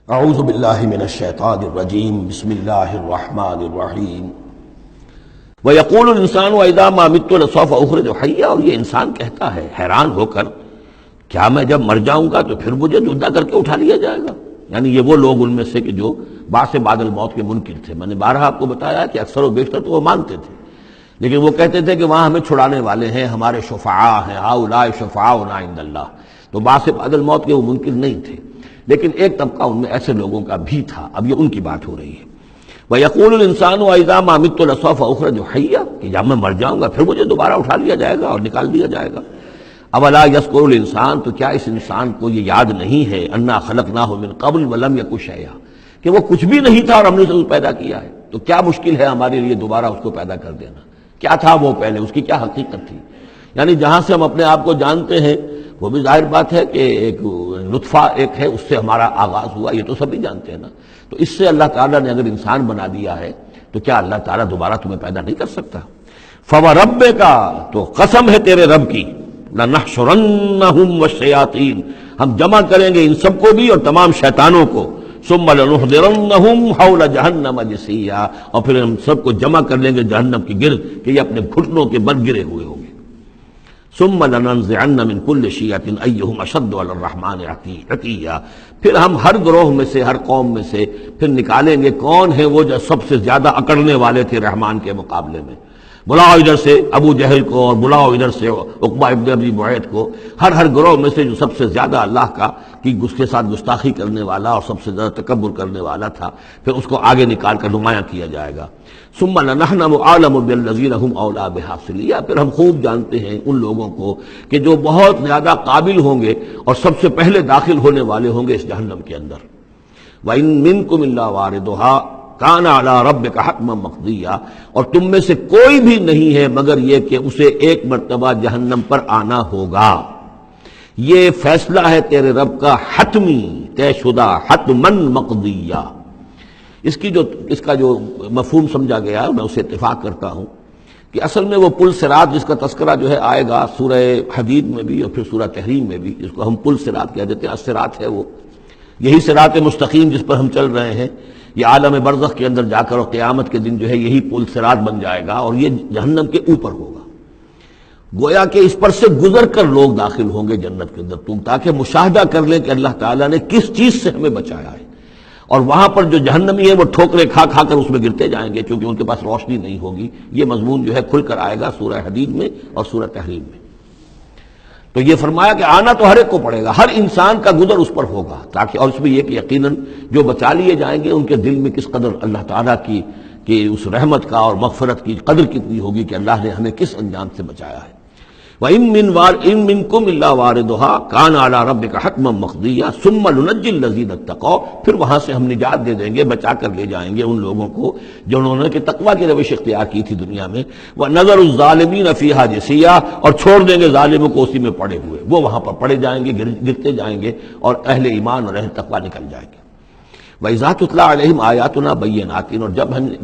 اعوذ باللہ من الشیطان الرجیم بسم اللہ الرحمن الرحیم وَيَقُولُ الْإِنسَانُ وَإِذَا مَا مِتُّ لَسَوْفَ أُخْرَجُ حَيًّا، اور یہ انسان کہتا ہے حیران ہو کر، کیا میں جب مر جاؤں گا تو پھر مجھے زندہ کر کے اٹھا لیا جائے گا؟ یعنی یہ وہ لوگ ان میں سے کہ جو بعث بعد الموت کے منکر تھے۔ میں نے بارہا آپ کو بتایا کہ اکثر و بیشتر تو وہ مانتے تھے، لیکن وہ کہتے تھے کہ وہاں ہمیں چھڑانے والے ہیں، ہمارے شفعاء ہیں، ہؤلاء شفعاؤنا عند اللہ۔ تو بعث بعد الموت کے وہ منکر نہیں تھے، لیکن ایک طبقہ ان میں ایسے لوگوں کا بھی تھا۔ اب یہ ان کی بات ہو رہی ہے۔ وَيَقُولُ الْإِنسَانُ وَإِذَا مَا مِتُّ لَسَوْفَ أُخْرَجُ حَيًّا، کہ جب میں مر جاؤں گا پھر مجھے دوبارہ اٹھا لیا جائے گا اور نکال دیا جائے گا۔ أَوَلَا يَذْكُرُ الْإِنسَانُ، تو کیا اس انسان کو یہ یاد نہیں ہے، أَنَّا خَلَقْنَاهُ مِن قَبْلُ وَلَمْ يَكُ شَيْئًا، کہ وہ کچھ بھی نہیں تھا اور ہم نے اسے پیدا کیا ہے۔ تو کیا مشکل ہے ہمارے لیے دوبارہ اس کو پیدا کر دینا؟ کیا تھا وہ پہلے، اس کی کیا حقیقت تھی؟ یعنی جہاں سے ہم اپنے آپ کو جانتے ہیں وہ بھی ظاہر بات ہے کہ ایک نطفہ ایک ہے، اس سے ہمارا آغاز ہوا، یہ تو سبھی جانتے ہیں نا۔ تو اس سے اللہ تعالیٰ نے اگر انسان بنا دیا ہے تو کیا اللہ تعالیٰ دوبارہ تمہیں پیدا نہیں کر سکتا؟ فَوَرَبِّكَ، تو قسم ہے تیرے رب کی، لَنَحْشُرَنَّهُمْ وَالشَّيَاطِينَ، ہم جمع کریں گے ان سب کو بھی اور تمام شیطانوں کو، ثُمَّ لَنُحْضِرَنَّهُمْ حَوْلَ جَهَنَّمَ جِثِيًّا، اور پھر ہم سب کو جمع کر لیں گے جہنم کی گرد کہ یہ اپنے گھٹنوں کے بل گرے ہوئے ہوں گے۔ ثُمَّ لَنَنزِعَنَّ مِن كُلِّ شِيَّةٍ أَيُّهُمْ أَشَدُّ عَلَى الرَّحْمَنِ عِتِيًّا، پھر ہم ہر گروہ میں سے، ہر قوم میں سے پھر نکالیں گے کون ہیں وہ جو سب سے زیادہ اکڑنے والے تھے رحمان کے مقابلے میں۔ بلاؤ ادھر سے ابو جہل کو اور بلاؤ ادھر سے عقبہ ابن ابی معیط کو، ہر گروہ میں سے جو سب سے زیادہ اللہ کی اس کے ساتھ گستاخی کرنے والا اور سب سے زیادہ تکبر کرنے والا تھا، پھر اس کو آگے نکال کر نمایاں کیا جائے گا۔ ثم لنحن اعلم بالذین هم اولی بها صلیہ، پھر ہم خوب جانتے ہیں ان لوگوں کو کہ جو بہت زیادہ قابل ہوں گے اور سب سے پہلے داخل ہونے والے ہوں گے اس جہنم کے اندر۔ وَإِن مِّنكُمْ إِلَّا وَارِدُهَا كَانَ عَلَىٰ رَبِّكَ حَتْمًا مَّقْضِيًّا، اور تم میں سے کوئی بھی نہیں ہے مگر یہ کہ اسے ایک مرتبہ جہنم پر آنا ہوگا۔ یہ فیصلہ ہے تیرے رب کا حتمی، طے شدہ، حتماً مقضیہ۔ اس کا جو مفہوم سمجھا گیا میں اسے اتفاق کرتا ہوں کہ اصل میں وہ پل صراط جس کا تذکرہ جو ہے آئے گا سورہ حدید میں بھی اور پھر سورہ تحریم میں بھی، جس کو ہم پل صراط کہہ دیتے ہیں، الصراط ہے وہ، یہی صراط مستقیم جس پر ہم چل رہے ہیں، یہ عالم برزخ کے اندر جا کر اور قیامت کے دن جو ہے یہی پل صراط بن جائے گا اور یہ جہنم کے اوپر ہوگا۔ گویا کہ اس پر سے گزر کر لوگ داخل ہوں گے جنت کے اندر، تاکہ مشاہدہ کر لیں کہ اللہ تعالیٰ نے کس چیز سے ہمیں بچایا ہے۔ اور وہاں پر جو جہنمی ہیں وہ ٹھوکریں کھا کھا کر اس میں گرتے جائیں گے کیونکہ ان کے پاس روشنی نہیں ہوگی۔ یہ مضمون جو ہے کھل کر آئے گا سورہ حدید میں اور سورہ تحریم میں۔ تو یہ فرمایا کہ آنا تو ہر ایک کو پڑے گا، ہر انسان کا گزر اس پر ہوگا، تاکہ اور اس میں یہ کہ یقیناً جو بچا لیے جائیں گے ان کے دل میں کس قدر اللہ تعالیٰ کی اس رحمت کا اور مغفرت کی قدر کتنی ہوگی کہ اللہ نے ہمیں کس انجام سے بچایا ہے۔ وَإِن مِّنكُمْ إِلَّا وَارِدُهَا كَانَ عَلَىٰ رَبِّكَ حَتْمًا مَّقْضِيًّا ثُمَّ نُنَجِّي الَّذِينَ اتَّقَوْا، پھر وہاں سے ہم نجات دے دیں گے، بچا کر لے جائیں گے ان لوگوں کو جنہوں نے کہ تقویٰ کی روش اختیار کی تھی دنیا میں، وَنَذَرُ الظَّالِمِينَ فِيهَا جِثِيًّا، اور چھوڑ دیں گے ظالموں کو اسی میں پڑے ہوئے، وہ وہاں پر پڑے جائیں گے، گرتے جائیں گے اور اہل ایمان اور اہل تقویٰ نکل جائیں گے۔ وَإِذَا تُتْلَىٰ عَلَيْهِمْ آيَاتُنَا بَيِّنَاتٍ، اور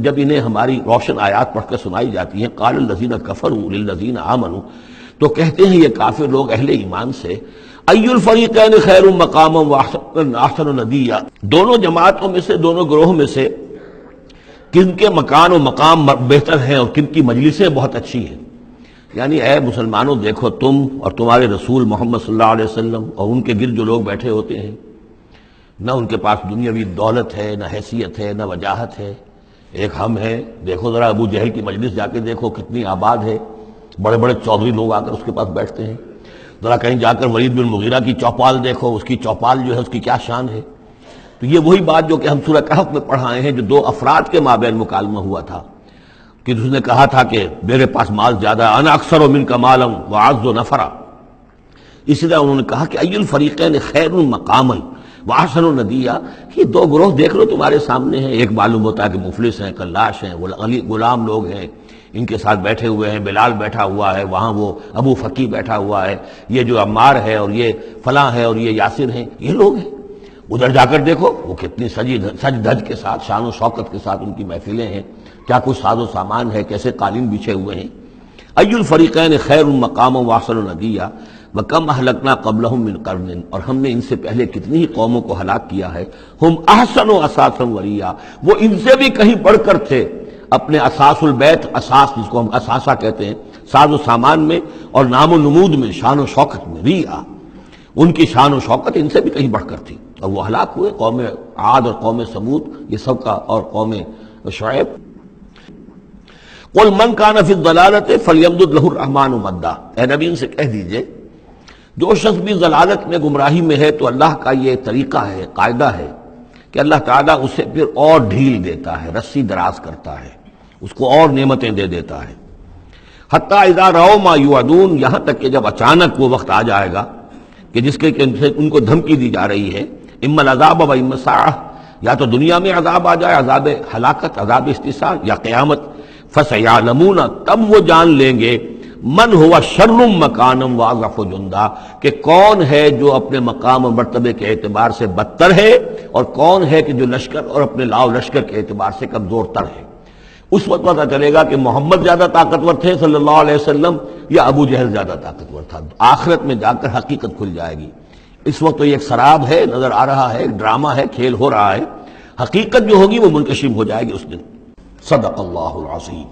جب انہیں ہماری روشن آیات پڑھ کر سنائی جاتی ہیں، قَالَ الَّذِينَ كَفَرُوا لِلَّذِينَ آمَنُوا، تو کہتے ہیں یہ کافر لوگ اہل ایمان سے، اَيُّ الْفَرِيقَيْنِ خَيْرٌ مَّقَامًا وَأَحْسَنُ نَدِيًّا، دونوں جماعتوں میں سے، دونوں گروہ میں سے کن کے مکان و مقام بہتر ہیں اور کن کی مجلسیں بہت اچھی ہیں۔ یعنی اے مسلمانوں دیکھو، تم اور تمہارے رسول محمد صلی اللہ علیہ وسلم اور ان کے گرد جو لوگ بیٹھے ہوتے ہیں، نہ ان کے پاس دنیاوی دولت ہے، نہ حیثیت ہے، نہ وجاہت ہے، ایک ہم ہیں۔ دیکھو ذرا ابو جہل کی مجلس جا کے دیکھو کتنی آباد ہے، بڑے بڑے چودھری لوگ آ کر اس کے پاس بیٹھتے ہیں۔ ذرا کہیں جا کر ولید بن مغیرہ کی چوپال دیکھو، اس کی چوپال جو ہے اس کی کیا شان ہے۔ تو یہ وہی بات جو کہ ہم سورہ کہف میں پڑھائے ہیں، جو دو افراد کے مابین مکالمہ ہوا تھا کہ اس نے کہا تھا کہ میرے پاس مال زیادہ ہے، انا اکثر منک مالا واعز نفرا۔ اسی طرح انہوں نے کہا کہ ای الفریقین خیر مقاما واحسن ندیا، یہ دو گروہ دیکھ لو تمہارے سامنے ہیں، ایک معلوم ہوتا ہے کہ مفلس ہیں، قلاش ہیں، غلام لوگ ہیں، ان کے ساتھ بیٹھے ہوئے ہیں، بلال بیٹھا ہوا ہے، وہاں وہ ابو فقی بیٹھا ہوا ہے، یہ جو عمار ہے اور یہ فلاں ہے اور یہ یاسر ہیں، یہ لوگ ہیں۔ ادھر جا کر دیکھو وہ کتنی سج دھج کے ساتھ، شان و شوکت کے ساتھ ان کی محفلیں ہیں، کیا کچھ ساز و سامان ہے، کیسے قالین بچھے ہوئے ہیں۔ ای الفریقین خیر مقاما واحسن ندیا، وَكَمْ أَهْلَكْنَا قَبْلَهُم مِّن قَرْنٍ، اور ہم نے ان سے پہلے کتنی ہی قوموں کو ہلاک کیا ہے، ہم احسن اساسا وریا، وہ ان سے بھی کہیں بڑھ کر تھے اپنے اساس البیت، اساس جس کو ہم اثاثہ کہتے ہیں، ساز و سامان میں اور نام و نمود میں، شان و شوکت میں، ریا ان کی شان و شوکت ان سے بھی کہیں بڑھ کر تھی، اور وہ ہلاک ہوئے۔ قوم عاد اور قوم سمود یہ سب کا، اور قوم شعیب۔ قل من کان فی الضلالۃ فلیمدد لہ الرحمن مدا، اے نبی ان سے کہہ دیجئے جو شخص بھی ضلالت میں، گمراہی میں ہے، تو اللہ کا یہ طریقہ ہے، قاعدہ ہے کہ اللہ تعالیٰ اسے پھر اور ڈھیل دیتا ہے، رسی دراز کرتا ہے، اس کو اور نعمتیں دے دیتا ہے۔ حتیٰ اذا رأوا ما یوعدون، یہاں تک کہ جب اچانک وہ وقت آ جائے گا کہ جس کے ان کو دھمکی دی جا رہی ہے، اما العذاب و اما الساعہ، یا تو دنیا میں عذاب آ جائے، عذاب ہلاکت، عذاب استحصال، یا قیامت، فسیعلمون، تب وہ جان لیں گے، من ہوا شر مکانا واضعف جندا، کہ کون ہے جو اپنے مقام اور مرتبے کے اعتبار سے بدتر ہے، اور کون ہے کہ جو لشکر اور اپنے لاؤ لشکر کے اعتبار سے کمزور تر ہے۔ اس وقت پتہ چلے گا کہ محمد زیادہ طاقتور تھے صلی اللہ علیہ وسلم، یا ابو جہل زیادہ طاقتور تھا۔ آخرت میں جا کر حقیقت کھل جائے گی۔ اس وقت تو یہ ایک سراب ہے، نظر آ رہا ہے، ایک ڈرامہ ہے، کھیل ہو رہا ہے، حقیقت جو ہوگی وہ منکشف ہو جائے گی اس دن۔ صدق اللہ العظیم۔